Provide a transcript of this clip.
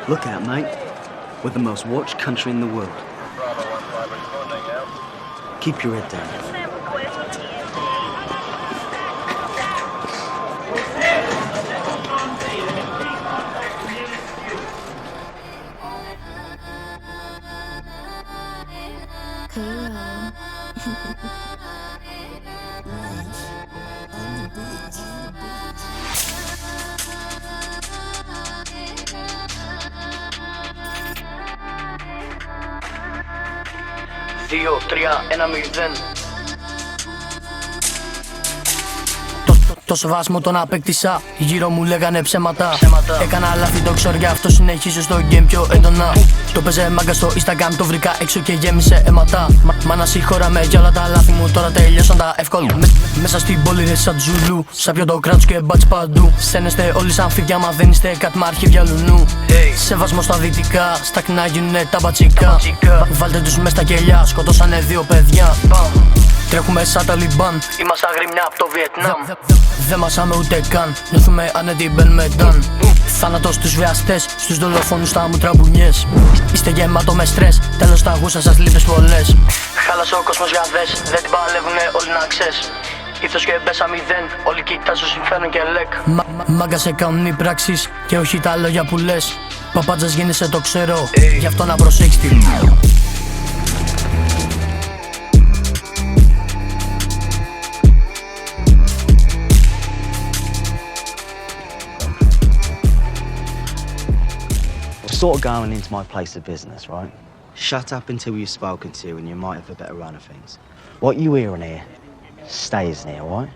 Look out, mate. We're the most watched country in the world. Keep your head down. Δύο, τρία, ένα, μηδέν. Το σεβασμό τον απέκτησα, γύρω μου λέγανε ψέματα. Έκανα λάθη, το ξέρω, γι' αυτό συνεχίζω στο game πιο έντονα. Το παίζε μάγκα στο Instagram, το βρήκα έξω και γέμισε αίματα. Μα συγχώραμε για όλα τα λάθη μου, τώρα τελειώσαν τα εύκολα. Μέσα στην πόλη είναι σαν τζουλού, σαν πιο το κράτος και μπάτς παντού. Σένεστε όλοι σαν φίδια, μα δεν είστε κάτι με αρχίδια λουνού. Σεβασμό στα δυτικά, στα κοινά γίνουνε τα μπατσικά. Βάλτε τους μες στα κελιά, σκοτώσανε δύο παιδιά. Τρέχουμε σαν Ταλιμπάν, είμαστε αγριμιά από το Βιετνάμ. Δεν μασάμε ούτε καν, νιώθουμε άνετοι, μπαίνουμε ντάν. Θάνατος στους βιαστές, στους δολοφόνους στα μουτραμπουνιές. Είστε γεμάτο με στρες, τέλος τα γούσα σας λείπες πολλές. Χάλασε ο κόσμος για δες, δεν την παλεύουνε όλοι να ξέρεις. Ήθος και μπέσα μηδέν, όλοι κοιτάζουν συμφέρον και λεκ. Μάγκα σε κάνουν οι πράξεις και όχι τα λόγια που λες. Παπάντζας γίνεσαι, το ξέρω, γι' αυτό να προσέξεις τη. Sort of going into my place of business, right? Shut up until you've spoken to and you might have a better run of things. What you hear in here stays in here, alright?